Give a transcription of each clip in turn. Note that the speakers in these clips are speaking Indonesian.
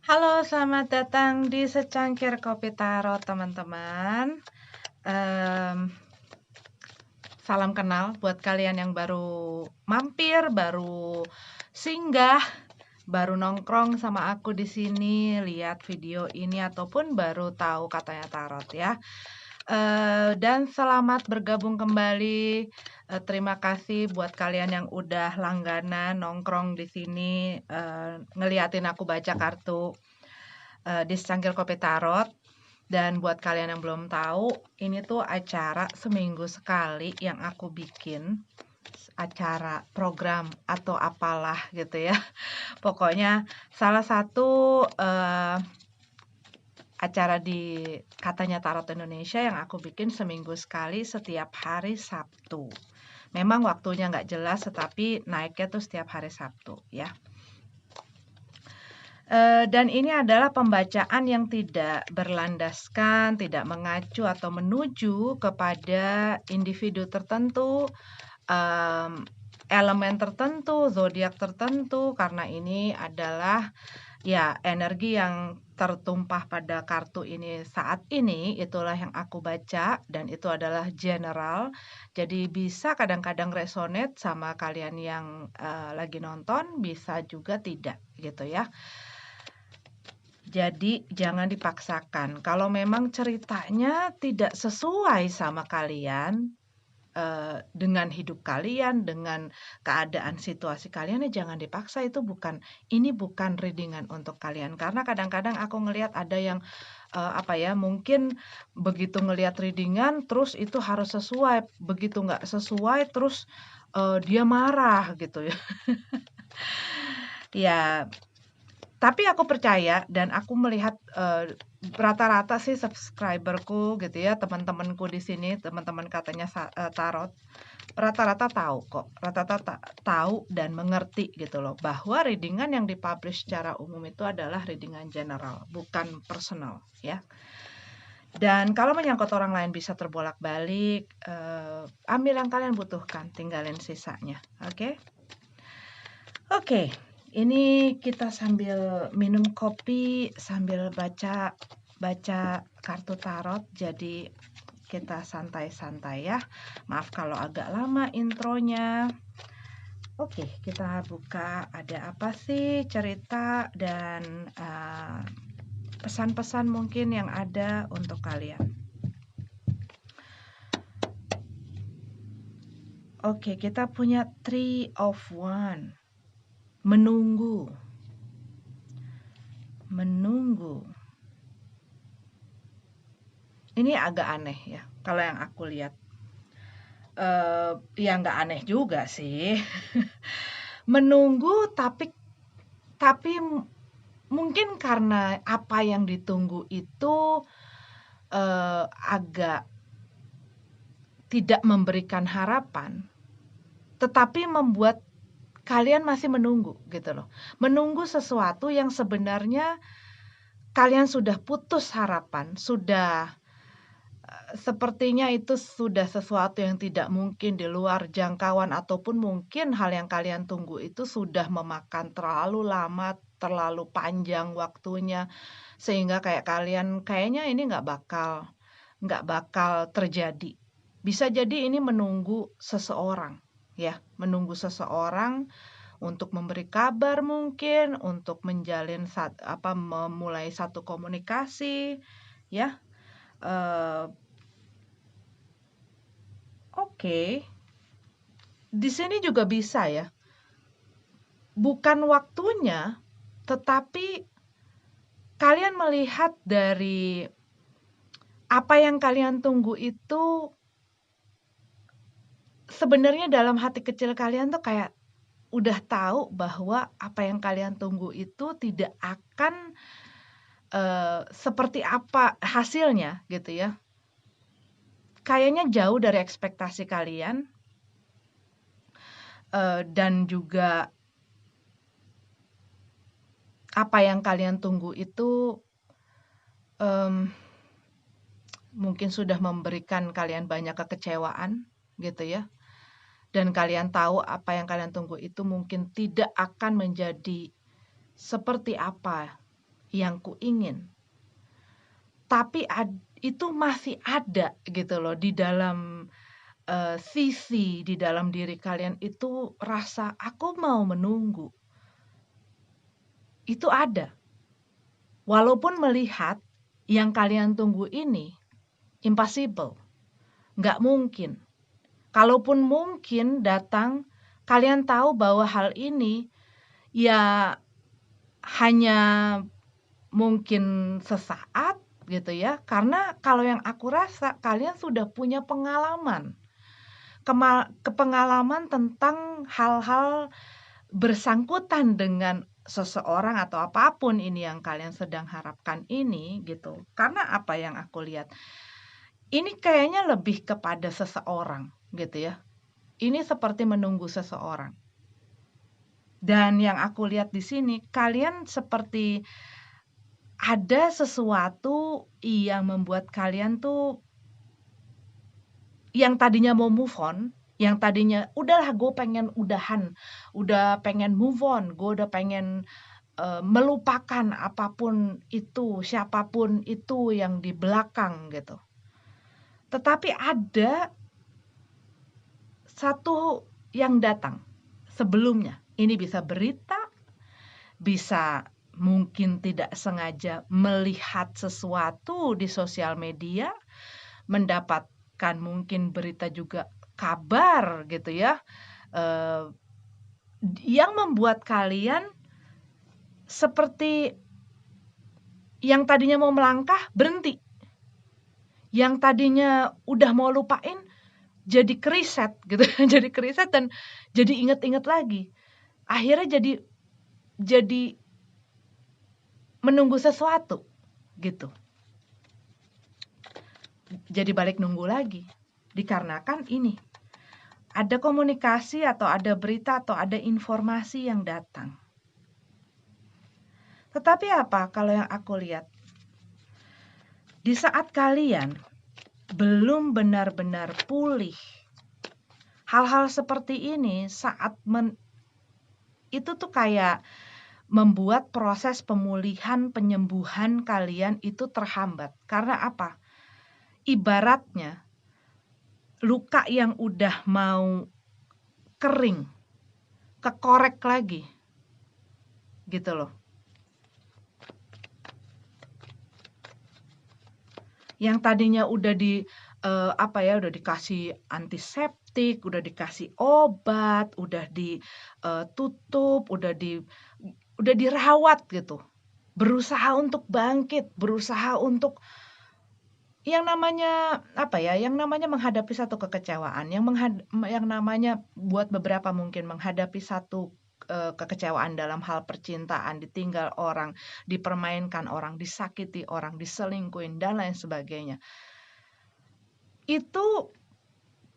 Halo, selamat datang di Secangkir Kopi Tarot, teman-teman. Salam kenal buat kalian yang baru mampir, baru singgah, baru nongkrong sama aku di sini, lihat video ini ataupun baru tahu katanya tarot ya. Dan selamat bergabung kembali. Terima kasih buat kalian yang udah langganan nongkrong di sini, ngeliatin aku baca kartu di Secangkir Kopi Tarot. Dan buat kalian yang belum tahu, ini tuh acara seminggu sekali yang aku bikin, acara program atau apalah gitu ya. Pokoknya salah satu acara di Katanya Tarot Indonesia yang aku bikin seminggu sekali setiap hari Sabtu. Memang waktunya nggak jelas, tetapi naiknya tuh setiap hari Sabtu ya. Dan ini adalah pembacaan yang tidak berlandaskan, tidak mengacu atau menuju kepada individu tertentu, elemen tertentu, zodiak tertentu, karena ini adalah ya energi yang tertumpah pada kartu ini saat ini, itulah yang aku baca dan itu adalah general. Jadi bisa kadang-kadang resonate sama kalian yang lagi nonton, bisa juga tidak gitu ya. Jadi jangan dipaksakan. Kalau memang ceritanya tidak sesuai sama kalian, dengan hidup kalian, dengan keadaan situasi kalian, ya jangan dipaksa. Ini bukan readingan untuk kalian. Karena kadang-kadang aku ngelihat ada yang, mungkin begitu ngelihat readingan terus itu harus sesuai, begitu nggak sesuai terus, dia marah gitu ya. Ya, tapi aku percaya dan aku melihat, rata-rata sih subscriber-ku gitu ya, teman-temanku di sini, teman-teman katanya tarot, rata-rata tahu kok, rata-rata tahu dan mengerti gitu loh, bahwa readingan yang di-publish secara umum itu adalah readingan general, bukan personal ya. Dan kalau menyangkut orang lain bisa terbolak-balik, ambil yang kalian butuhkan, tinggalin sisanya, oke? Oke. Ini kita sambil minum kopi, sambil baca kartu tarot, jadi kita santai-santai ya. Maaf kalau agak lama intronya. Oke, kita buka ada apa sih cerita dan pesan-pesan mungkin yang ada untuk kalian. Oke, kita punya Three of Wands. Menunggu. Ini agak aneh ya, kalau yang aku lihat. Ya nggak aneh juga sih. Menunggu tapi mungkin karena apa yang ditunggu itu, agak tidak memberikan harapan, tetapi membuat kalian masih menunggu gitu loh. Menunggu sesuatu yang sebenarnya kalian sudah putus harapan, sepertinya itu sudah sesuatu yang tidak mungkin di luar jangkauan ataupun mungkin hal yang kalian tunggu itu sudah memakan terlalu lama, terlalu panjang waktunya, sehingga kayak kalian kayaknya ini nggak bakal terjadi. Bisa jadi ini menunggu seseorang, ya, menunggu seseorang untuk memberi kabar mungkin, untuk memulai satu komunikasi, ya. Oke. Di sini juga bisa ya. Bukan waktunya, tetapi kalian melihat dari apa yang kalian tunggu itu sebenarnya dalam hati kecil kalian tuh kayak udah tahu bahwa apa yang kalian tunggu itu tidak akan, seperti apa hasilnya gitu ya. Kayaknya jauh dari ekspektasi kalian, dan juga apa yang kalian tunggu itu, mungkin sudah memberikan kalian banyak kekecewaan gitu ya. Dan kalian tahu apa yang kalian tunggu itu mungkin tidak akan menjadi seperti apa yang kuingin. Tapi itu masih ada gitu loh di dalam sisi di dalam diri kalian itu rasa aku mau menunggu. Itu ada. Walaupun melihat yang kalian tunggu ini impossible, nggak mungkin. Kalaupun mungkin datang, kalian tahu bahwa hal ini ya hanya mungkin sesaat gitu ya. Karena kalau yang aku rasa kalian sudah punya pengalaman. Pengalaman tentang hal-hal bersangkutan dengan seseorang atau apapun ini yang kalian sedang harapkan ini gitu. Karena apa yang aku lihat? Ini kayaknya lebih kepada seseorang gitu ya. Ini seperti menunggu seseorang. Dan yang aku lihat di sini, kalian seperti ada sesuatu yang membuat kalian tuh yang tadinya mau move on, yang tadinya udahlah gue pengen udahan, udah pengen move on, gue udah pengen melupakan apapun itu, siapapun itu yang di belakang gitu. Tetapi ada satu yang datang sebelumnya. Ini bisa berita, bisa mungkin tidak sengaja melihat sesuatu di sosial media, mendapatkan mungkin berita juga kabar gitu ya, yang membuat kalian seperti yang tadinya mau melangkah berhenti, yang tadinya udah mau lupain jadi keriset gitu, jadi keriset dan jadi inget-inget lagi. Akhirnya jadi menunggu sesuatu gitu. Jadi balik nunggu lagi. Dikarenakan ini ada komunikasi atau ada berita atau ada informasi yang datang. Tetapi apa kalau yang aku lihat? Di saat kalian belum benar-benar pulih, hal-hal seperti ini saat itu tuh kayak membuat proses pemulihan, penyembuhan kalian itu terhambat. Karena apa? Ibaratnya luka yang udah mau kering, kekorek lagi. Gitu loh. Yang tadinya udah udah dikasih antiseptik, udah dikasih obat, udah ditutup, udah dirawat gitu. Berusaha untuk bangkit, berusaha untuk yang namanya menghadapi satu kekecewaan, yang namanya buat beberapa mungkin menghadapi satu kekecewaan dalam hal percintaan, ditinggal orang, dipermainkan orang, disakiti orang, diselingkuhin dan lain sebagainya. Itu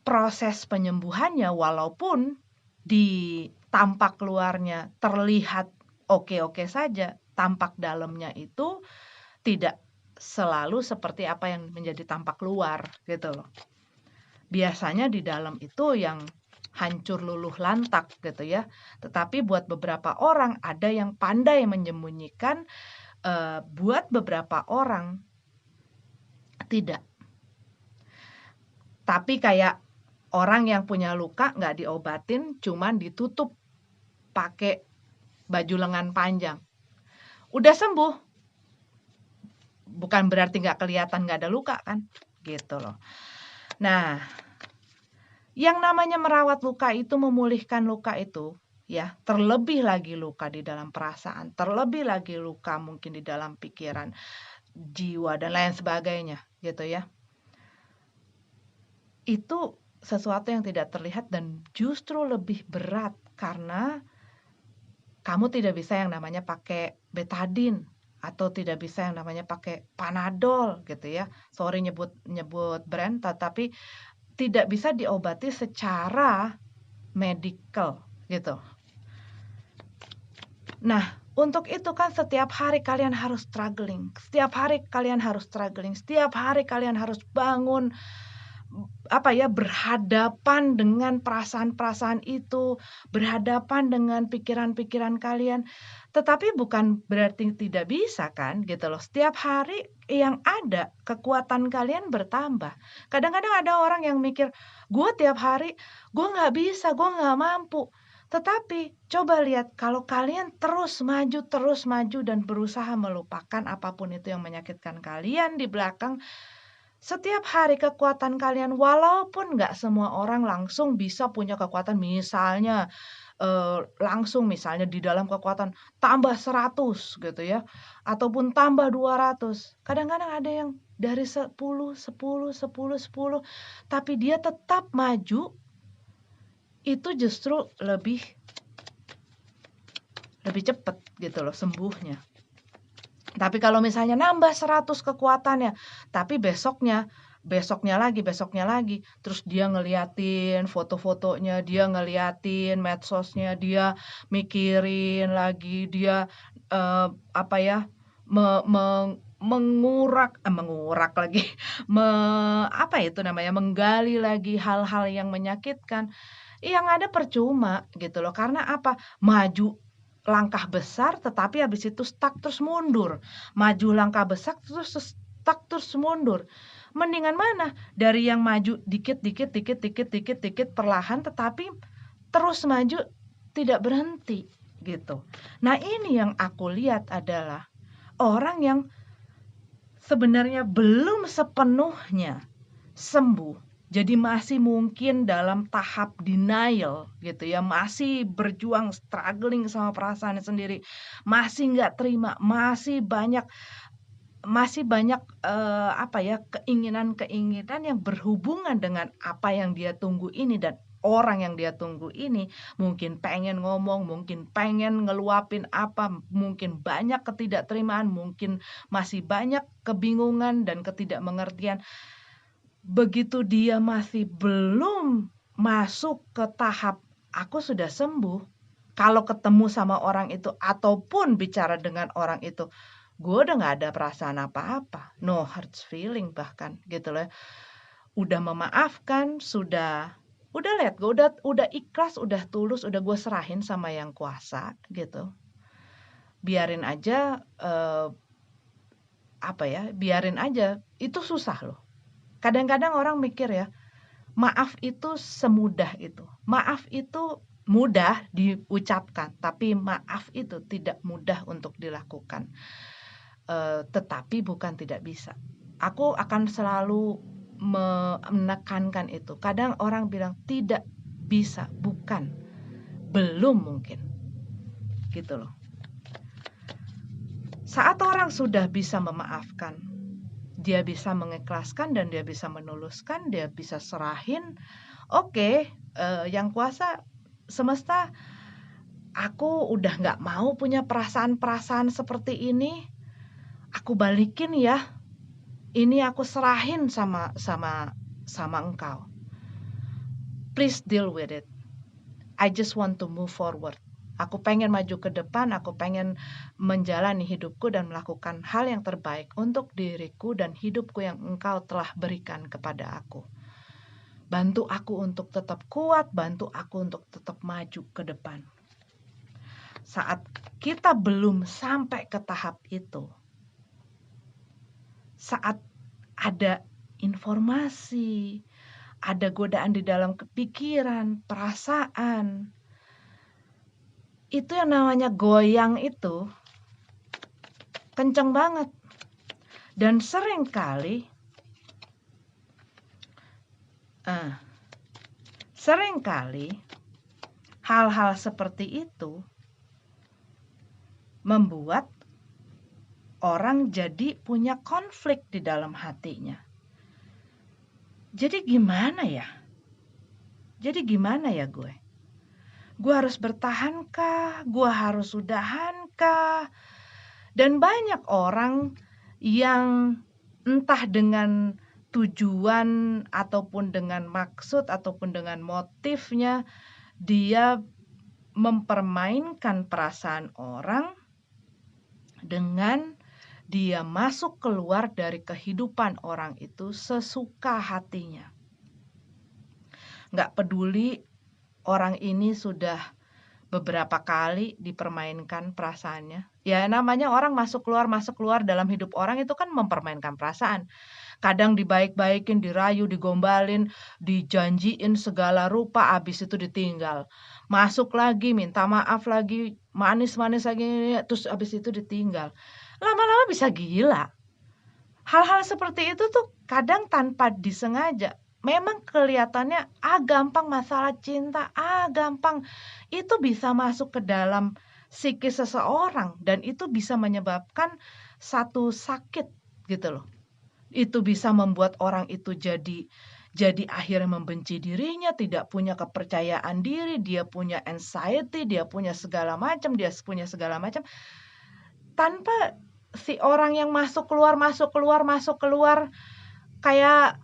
proses penyembuhannya walaupun di tampak luarnya terlihat oke-oke saja, tampak dalamnya itu tidak selalu seperti apa yang menjadi tampak luar gitu loh. Biasanya di dalam itu yang hancur luluh lantak gitu ya. Tetapi buat beberapa orang ada yang pandai menyembunyikan, buat beberapa orang tidak. Tapi kayak orang yang punya luka nggak diobatin, cuman ditutup pakai baju lengan panjang. Udah sembuh, bukan berarti nggak kelihatan nggak ada luka kan, gitu loh. Nah, yang namanya merawat luka itu, memulihkan luka itu, ya, terlebih lagi luka di dalam perasaan, terlebih lagi luka mungkin di dalam pikiran, jiwa dan lain sebagainya, gitu ya. Itu sesuatu yang tidak terlihat dan justru lebih berat karena kamu tidak bisa yang namanya pakai betadine atau tidak bisa yang namanya pakai Panadol gitu ya. Sorry nyebut brand, tetapi tidak bisa diobati secara medical gitu. Nah, untuk itu kan setiap hari kalian harus struggling. Setiap hari kalian harus struggling. Setiap hari kalian harus bangun berhadapan dengan perasaan-perasaan itu, berhadapan dengan pikiran-pikiran kalian. Tetapi bukan berarti tidak bisa kan, gitu loh. Setiap hari yang ada, kekuatan kalian bertambah. Kadang-kadang ada orang yang mikir, "Gue tiap hari, gue nggak bisa, gue nggak mampu." Tetapi coba lihat, kalau kalian terus maju, dan berusaha melupakan apapun itu yang menyakitkan kalian di belakang, setiap hari kekuatan kalian, walaupun nggak semua orang langsung bisa punya kekuatan, misalnya langsung misalnya di dalam kekuatan tambah 100 gitu ya, ataupun tambah 200. Kadang-kadang ada yang dari 10, 10, 10, 10, tapi dia tetap maju, itu justru lebih cepat gitu loh sembuhnya. Tapi kalau misalnya nambah 100 kekuatannya, tapi besoknya lagi, terus dia ngeliatin foto-fotonya, dia ngeliatin medsosnya, dia mikirin lagi, dia apa ya, mengurak lagi, apa itu namanya, menggali lagi hal-hal yang menyakitkan, yang ada percuma gitu loh. Karena apa? Maju langkah besar tetapi habis itu stuck terus mundur. Maju langkah besar terus stuck terus mundur. Mendingan mana? Dari yang maju dikit perlahan tetapi terus maju tidak berhenti gitu. Nah, ini yang aku lihat adalah orang yang sebenarnya belum sepenuhnya sembuh. Jadi masih mungkin dalam tahap denial gitu ya, masih berjuang, struggling sama perasaannya sendiri, masih nggak terima, masih banyak keinginan-keinginan yang berhubungan dengan apa yang dia tunggu ini dan orang yang dia tunggu ini. Mungkin pengen ngomong, mungkin pengen ngeluapin apa, mungkin banyak ketidakterimaan, mungkin masih banyak kebingungan dan ketidakmengertian. Begitu dia masih belum masuk ke tahap aku sudah sembuh, kalau ketemu sama orang itu ataupun bicara dengan orang itu, gue udah nggak ada perasaan apa-apa, no hard feeling bahkan gitu loh. Udah memaafkan, udah let go, udah ikhlas, udah tulus, udah gue serahin sama yang kuasa gitu. Biarin aja biarin aja, itu susah loh. Kadang-kadang orang mikir ya, maaf itu semudah itu. Maaf itu mudah diucapkan, tapi maaf itu tidak mudah untuk dilakukan. Tetapi bukan tidak bisa. Aku akan selalu menekankan itu. Kadang orang bilang tidak bisa, bukan. Belum mungkin. Gitu loh. Saat orang sudah bisa memaafkan, dia bisa mengikhlaskan dan dia bisa menuluskan, dia bisa serahin. Oke, yang kuasa semesta, aku udah nggak mau punya perasaan-perasaan seperti ini. Aku balikin ya. Ini aku serahin sama engkau. Please deal with it. I just want to move forward. Aku pengen maju ke depan, aku pengen menjalani hidupku dan melakukan hal yang terbaik untuk diriku dan hidupku yang engkau telah berikan kepada aku. Bantu aku untuk tetap kuat, bantu aku untuk tetap maju ke depan. Saat kita belum sampai ke tahap itu, saat ada informasi, ada godaan di dalam pikiran, perasaan, itu yang namanya goyang itu kenceng banget. Dan seringkali hal-hal seperti itu membuat orang jadi punya konflik di dalam hatinya. Jadi gimana ya gue? Gue harus bertahankah? Gue harus sudahankah? Dan banyak orang yang entah dengan tujuan ataupun dengan maksud ataupun dengan motifnya, dia mempermainkan perasaan orang dengan dia masuk keluar dari kehidupan orang itu sesuka hatinya. nggak peduli orang ini sudah beberapa kali dipermainkan perasaannya. Ya namanya orang masuk keluar dalam hidup orang itu kan mempermainkan perasaan. Kadang dibaik-baikin, dirayu, digombalin, dijanjiin segala rupa, abis itu ditinggal. Masuk lagi, minta maaf lagi, manis-manis lagi, terus abis itu ditinggal. Lama-lama bisa gila. Hal-hal seperti itu tuh kadang tanpa disengaja. Memang kelihatannya, gampang masalah cinta, gampang. Itu bisa masuk ke dalam psikis seseorang dan itu bisa menyebabkan satu sakit gitu loh. Itu bisa membuat orang itu jadi akhirnya membenci dirinya, tidak punya kepercayaan diri, dia punya anxiety, dia punya segala macam, tanpa si orang yang masuk keluar kayak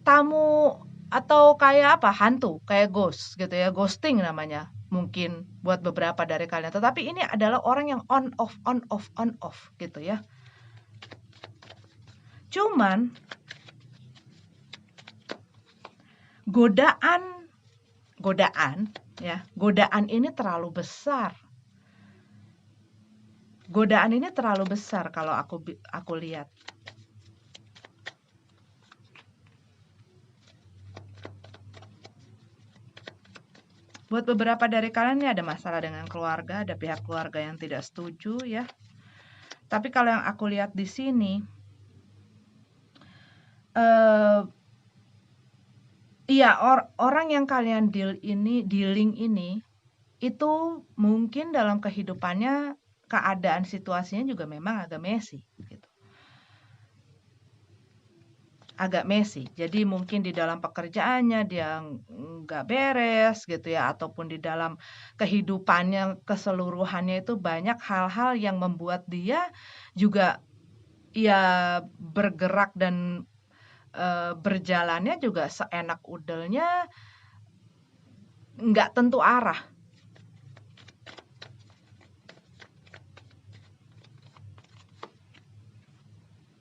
tamu atau kayak apa, hantu, kayak ghost gitu ya, ghosting namanya mungkin buat beberapa dari kalian. Tetapi ini adalah orang yang on off gitu ya. Cuman godaan ini terlalu besar. Godaan ini terlalu besar kalau aku lihat. Buat beberapa dari kalian ini ada masalah dengan keluarga, ada pihak keluarga yang tidak setuju ya. Tapi kalau yang aku lihat di sini, iya orang yang kalian dealing ini, itu mungkin dalam kehidupannya keadaan situasinya juga memang agak messy gitu. Agak messy. Jadi mungkin di dalam pekerjaannya dia nggak beres gitu ya, ataupun di dalam kehidupannya keseluruhannya itu banyak hal-hal yang membuat dia juga ya bergerak dan berjalannya juga seenak udelnya, nggak tentu arah.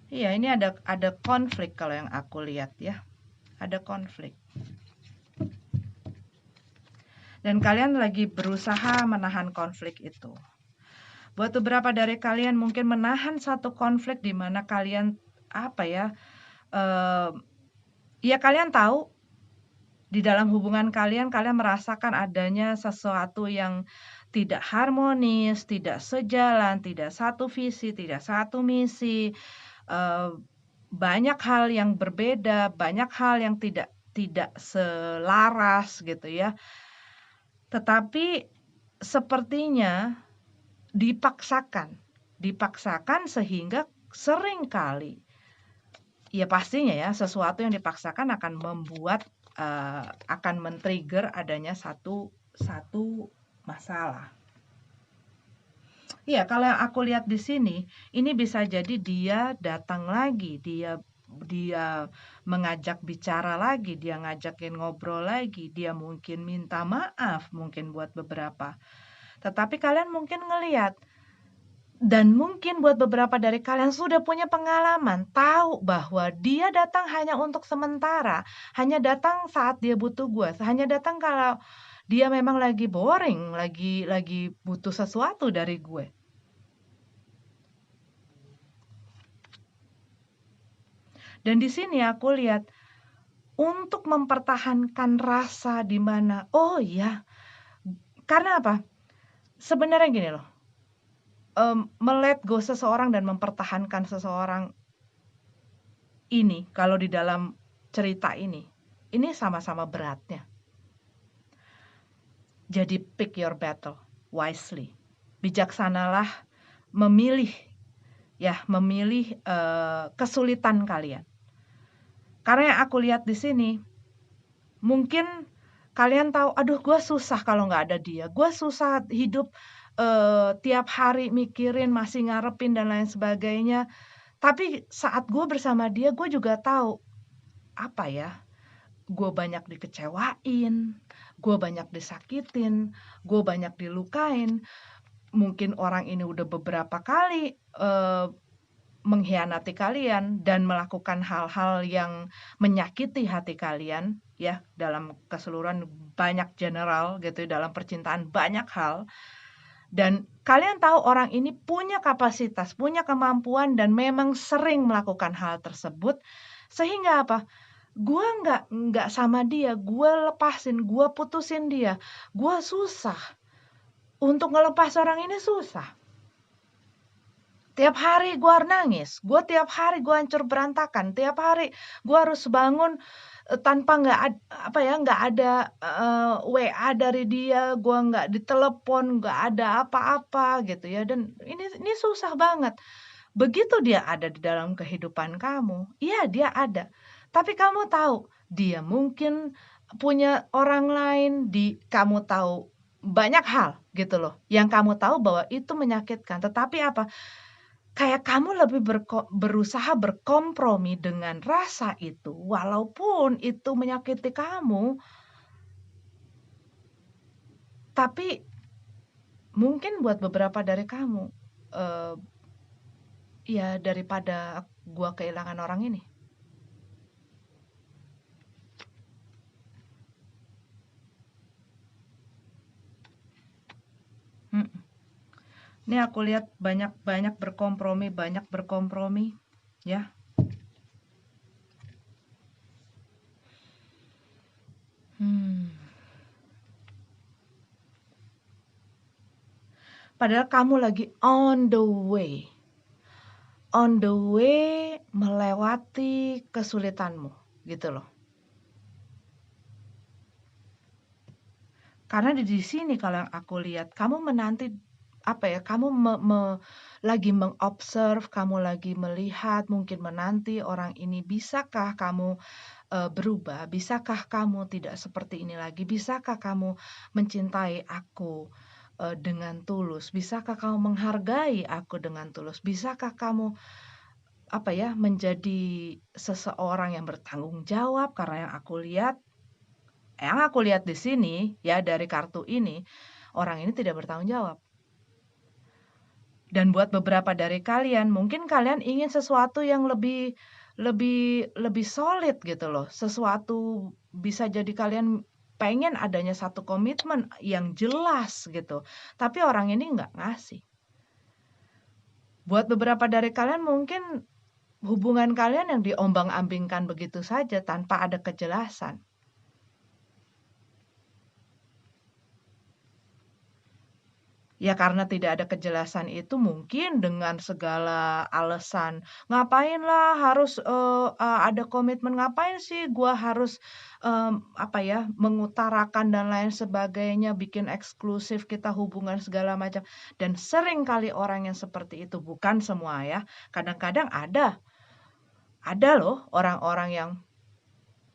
Iya, ini ada konflik kalau yang aku lihat ya. Ada konflik. Dan kalian lagi berusaha menahan konflik itu. Buat beberapa dari kalian mungkin menahan satu konflik di mana kalian ya kalian tahu di dalam hubungan kalian merasakan adanya sesuatu yang tidak harmonis, tidak sejalan, tidak satu visi, tidak satu misi. Banyak hal yang berbeda, banyak hal yang tidak selaras gitu ya. Tetapi sepertinya dipaksakan sehingga seringkali ya pastinya ya sesuatu yang dipaksakan akan membuat akan men-trigger adanya satu masalah. Iya, kalau yang aku lihat di sini, ini bisa jadi dia datang lagi, dia mengajak bicara lagi, dia ngajakin ngobrol lagi, dia mungkin minta maaf mungkin buat beberapa. Tetapi kalian mungkin ngelihat dan mungkin buat beberapa dari kalian sudah punya pengalaman, tahu bahwa dia datang hanya untuk sementara, hanya datang saat dia butuh gue, hanya datang kalau dia memang lagi boring, lagi butuh sesuatu dari gue. Dan di sini aku lihat untuk mempertahankan rasa di mana, oh iya, karena apa? Sebenarnya gini loh, me-let go seseorang dan mempertahankan seseorang ini, kalau di dalam cerita ini sama-sama beratnya. Jadi pick your battle wisely. Bijaksanalah memilih kesulitan kalian. Karena yang aku lihat di sini, mungkin kalian tahu, aduh gue susah kalau nggak ada dia. Gue susah hidup tiap hari mikirin, masih ngarepin dan lain sebagainya. Tapi saat gue bersama dia, gue juga tahu, gue banyak dikecewain, gue banyak disakitin, gue banyak dilukain. Mungkin orang ini udah beberapa kali mengkhianati kalian dan melakukan hal-hal yang menyakiti hati kalian. ya, dalam keseluruhan banyak general gitu ya, dalam percintaan banyak hal. Dan kalian tahu orang ini punya kapasitas, punya kemampuan dan memang sering melakukan hal tersebut. Sehingga apa? Gua nggak sama dia, gua lepasin, gua putusin dia. Gua susah. Untuk ngelepas orang ini susah. Tiap hari gua nangis, gua tiap hari gua hancur berantakan, tiap hari gua harus bangun tanpa nggak ada WA dari dia, gua nggak ditelepon, nggak ada apa-apa gitu ya, dan ini susah banget. Begitu dia ada di dalam kehidupan kamu, iya dia ada, tapi kamu tahu dia mungkin punya orang lain, kamu tahu banyak hal gitu loh, yang kamu tahu bahwa itu menyakitkan, tetapi apa, kayak kamu lebih berusaha berkompromi dengan rasa itu, walaupun itu menyakiti kamu. Tapi mungkin buat beberapa dari kamu, eee, ya daripada gua kehilangan orang ini. Mhm. Ini aku lihat banyak berkompromi, ya. Hmm. Padahal kamu lagi on the way melewati kesulitanmu, gitu loh. Karena di sini kalau yang aku lihat, kamu menanti, apa ya, kamu lagi mengobserv, kamu lagi melihat, mungkin menanti orang ini, bisakah kamu berubah? Bisakah kamu tidak seperti ini lagi? Bisakah kamu mencintai aku dengan tulus? Bisakah kamu menghargai aku dengan tulus? Bisakah kamu, apa ya, menjadi seseorang yang bertanggung jawab? Karena yang aku lihat di sini ya, dari kartu ini, orang ini tidak bertanggung jawab. Dan buat beberapa dari kalian, mungkin kalian ingin sesuatu yang lebih lebih lebih solid gitu loh. Sesuatu, bisa jadi kalian pengen adanya satu komitmen yang jelas gitu. Tapi orang ini nggak ngasih. Buat beberapa dari kalian mungkin hubungan kalian yang diombang-ambingkan begitu saja tanpa ada kejelasan. Ya karena tidak ada kejelasan itu, mungkin dengan segala alasan, "Ngapainlah harus, ada komitmen, ngapain sih gua harus, apa ya, mengutarakan dan lain sebagainya, bikin eksklusif kita hubungan segala macam." Dan sering kali orang yang seperti itu, bukan semua ya, kadang-kadang ada loh orang-orang yang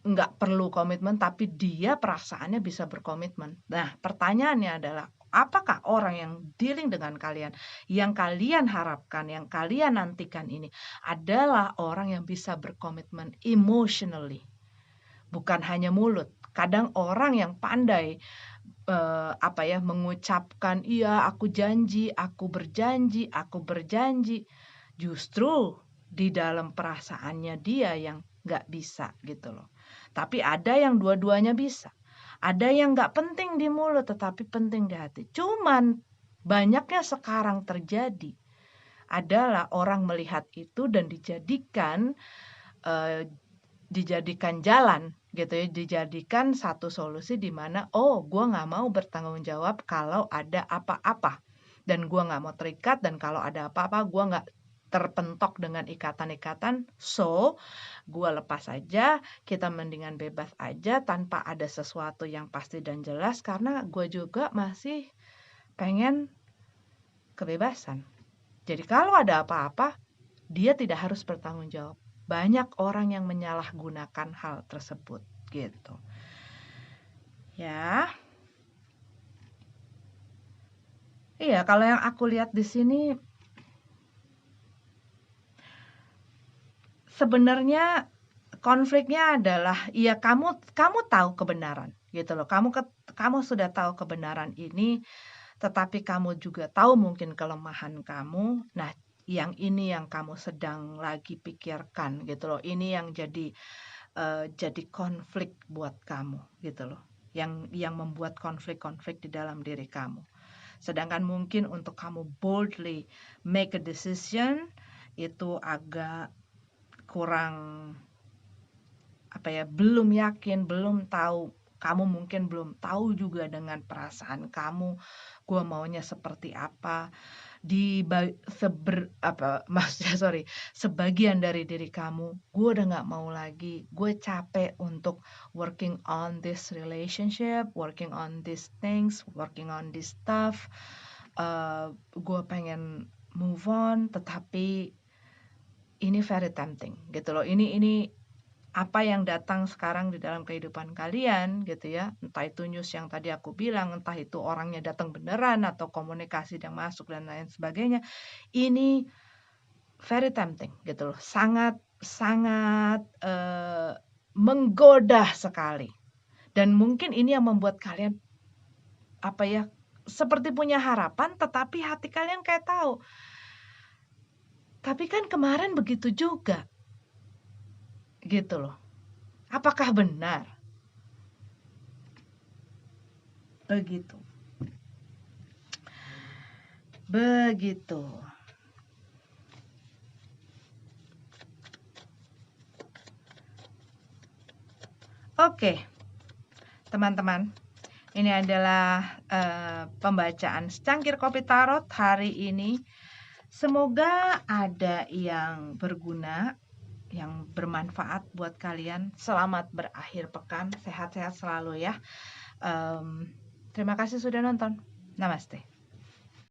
nggak perlu komitmen, tapi dia perasaannya bisa berkomitmen. Nah, pertanyaannya adalah, apakah orang yang dealing dengan kalian, yang kalian harapkan, yang kalian nantikan ini adalah orang yang bisa berkomitmen emotionally, bukan hanya mulut. Kadang orang yang pandai apa ya, mengucapkan, "Iya, aku berjanji," justru di dalam perasaannya dia yang nggak bisa gitu loh. Tapi ada yang dua-duanya bisa. Ada yang nggak penting di mulut tetapi penting di hati. Cuman banyaknya sekarang terjadi adalah orang melihat itu dan eee, dijadikan jalan gitu ya, dijadikan satu solusi di mana, "Oh, gua nggak mau bertanggung jawab kalau ada apa-apa, dan gua nggak mau terikat, dan kalau ada apa-apa gua nggak terpentok dengan ikatan-ikatan, so gua lepas aja, kita mendingan bebas aja tanpa ada sesuatu yang pasti dan jelas karena gua juga masih pengen kebebasan." Jadi kalau ada apa-apa, dia tidak harus bertanggung jawab. Banyak orang yang menyalahgunakan hal tersebut gitu. Ya. Iya, kalau yang aku lihat di sini sebenarnya konfliknya adalah, ya kamu kamu tahu kebenaran gitu loh. Kamu sudah tahu kebenaran ini, tetapi kamu juga tahu mungkin kelemahan kamu. Nah, yang ini yang kamu sedang lagi pikirkan gitu loh. Ini yang jadi jadi konflik buat kamu gitu loh. Yang membuat konflik-konflik di dalam diri kamu. Sedangkan mungkin untuk kamu boldly make a decision itu agak kurang belum yakin, belum tahu. Kamu mungkin belum tahu juga dengan perasaan kamu, gue maunya seperti apa. Sebagian dari diri kamu, gue udah gak mau lagi, gue capek untuk working on this relationship, working on these things, working on this stuff. Gue pengen move on, tetapi ini very tempting gitu loh. Ini apa yang datang sekarang di dalam kehidupan kalian gitu ya, entah itu news yang tadi aku bilang, entah itu orangnya datang beneran atau komunikasi yang masuk dan lain sebagainya, ini very tempting gitu loh, sangat menggoda sekali. Dan mungkin ini yang membuat kalian seperti punya harapan, tetapi hati kalian kayak tahu, tapi kan kemarin begitu juga gitu loh. Apakah benar? Begitu. Oke, teman-teman, ini adalah pembacaan secangkir kopi tarot hari ini. Semoga ada yang berguna, yang bermanfaat buat kalian. Selamat berakhir pekan, sehat-sehat selalu ya. Terima kasih sudah nonton. Namaste.